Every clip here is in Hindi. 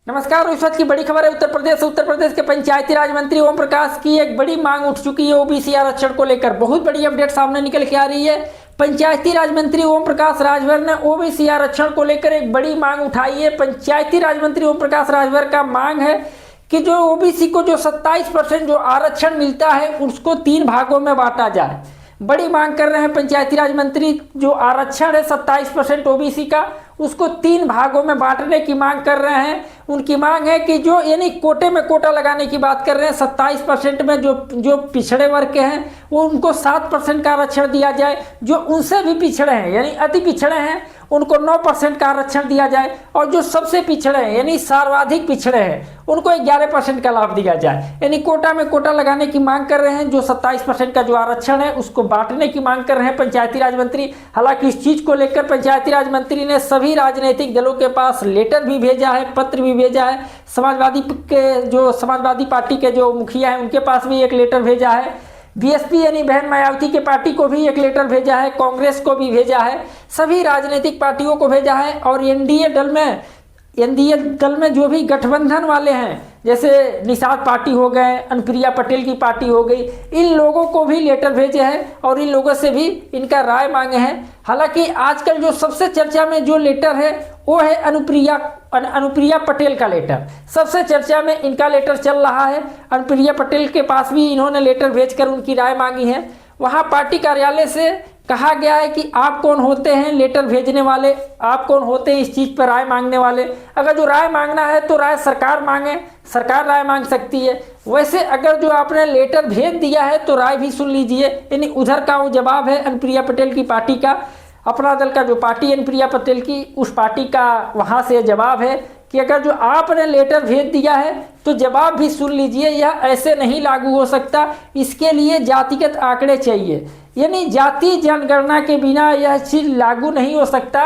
नमस्कार। इस वक्त की बड़ी खबर है उत्तर प्रदेश के पंचायती राज मंत्री ओम प्रकाश की एक बड़ी मांग उठ चुकी है ओबीसी आरक्षण को लेकर। बहुत बड़ी अपडेट सामने निकल के आ रही है। पंचायती राज मंत्री ओम प्रकाश राजभर ने ओबीसी आरक्षण को लेकर एक बड़ी मांग उठाई है। पंचायती राज मंत्री ओम प्रकाश राजभर का मांग है कि जो ओबीसी को जो 27% जो आरक्षण मिलता है उसको 3 भागों में बांटा जाए। बड़ी मांग कर रहे हैं पंचायती राज मंत्री। जो आरक्षण है 27% ओबीसी का, उसको 3 भागों में बांटने की मांग कर रहे हैं। उनकी मांग है कि जो यानी कोटे में कोटा लगाने की बात कर रहे हैं। 27% में जो पिछड़े वर्ग के हैं वो उनको 7% का आरक्षण दिया जाए। जो उनसे भी पिछड़े हैं यानी अति पिछड़े हैं उनको 9% का आरक्षण दिया जाए। और जो सबसे पिछड़े हैं यानी सर्वाधिक पिछड़े हैं उनको 11% का लाभ दिया जाए। यानी कोटा में कोटा लगाने की मांग कर रहे हैं। जो 27% का जो आरक्षण है उसको बांटने की मांग कर रहे हैं पंचायती राज मंत्री। हालांकि इस चीज को लेकर पंचायती राज मंत्री ने सभी राजनीतिक दलों के पास लेटर भी भेजा है, पत्र भी भेजा है। समाजवादी पार्टी के जो मुखिया हैं उनके पास भी एक लेटर भेजा है। बीएसपी यानी बहन मायावती के पार्टी को भी एक लेटर भेजा है, कांग्रेस को भी भेजा है, सभी राजनीतिक पार्टियों को भेजा है। और एनडीए दल में जो भी गठबंधन वाले हैं जैसे निषाद पार्टी हो गए, अनुप्रिया पटेल की पार्टी हो गई, इन लोगों को भी लेटर भेजे हैं और इन लोगों से भी इनका राय मांगे हैं। हालांकि आजकल जो सबसे चर्चा में जो लेटर है वो है अनुप्रिया पटेल का लेटर। सबसे चर्चा में इनका लेटर चल रहा है। अनुप्रिया पटेल के पास भी इन्होंने लेटर भेजकर उनकी राय मांगी है। वहाँ पार्टी कार्यालय से कहा गया है कि आप कौन होते हैं लेटर भेजने वाले, आप कौन होते हैं इस चीज़ पर राय मांगने वाले। अगर जो राय मांगना है तो राय सरकार मांगे, सरकार राय मांग सकती है। वैसे अगर जो आपने लेटर भेज दिया है तो राय भी सुन लीजिए। यानी उधर का वो जवाब है अनुप्रिया पटेल की पार्टी का, अपना दल का जो पार्टी अनुप्रिया पटेल की, उस पार्टी का वहाँ से जवाब है कि अगर जो आपने लेटर भेज दिया है तो जवाब भी सुन लीजिए। यह ऐसे नहीं लागू हो सकता, इसके लिए जातिगत आंकड़े चाहिए। यानी जाति जनगणना के बिना यह चीज़ लागू नहीं हो सकता।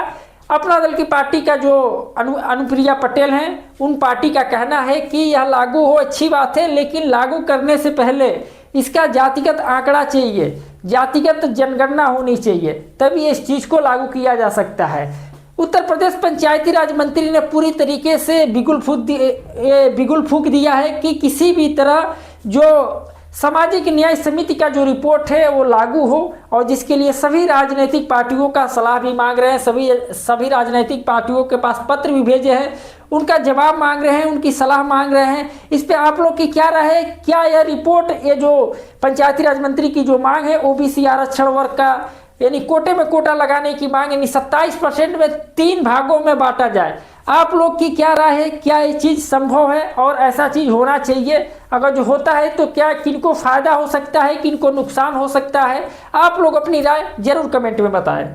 अपना दल की पार्टी का जो अनुप्रिया पटेल हैं उन पार्टी का कहना है कि यह लागू हो अच्छी बात है, लेकिन लागू करने से पहले इसका जातिगत आंकड़ा चाहिए, जातिगत जनगणना होनी चाहिए, तभी इस चीज़ को लागू किया जा सकता है। उत्तर प्रदेश पंचायती राज मंत्री ने पूरी तरीके से बिगुल फूंक दिया है कि किसी भी तरह जो सामाजिक न्याय समिति का जो रिपोर्ट है वो लागू हो, और जिसके लिए सभी राजनीतिक पार्टियों का सलाह भी मांग रहे हैं। सभी राजनीतिक पार्टियों के पास पत्र भी भेजे हैं, उनका जवाब मांग रहे हैं, उनकी सलाह मांग रहे हैं। इस पे आप लोग की क्या राय है? क्या यह रिपोर्ट, ये जो पंचायती राज मंत्री की जो मांग है ओबीसी आरक्षण वर्ग का यानी कोटे में कोटा लगाने की मांग, यानी 27% में 3 भागों में बांटा जाए, आप लोग की क्या राय है? क्या ये चीज़ संभव है और ऐसा चीज़ होना चाहिए? अगर जो होता है तो क्या किनको फ़ायदा हो सकता है, किनको नुकसान हो सकता है? आप लोग अपनी राय जरूर कमेंट में बताएं।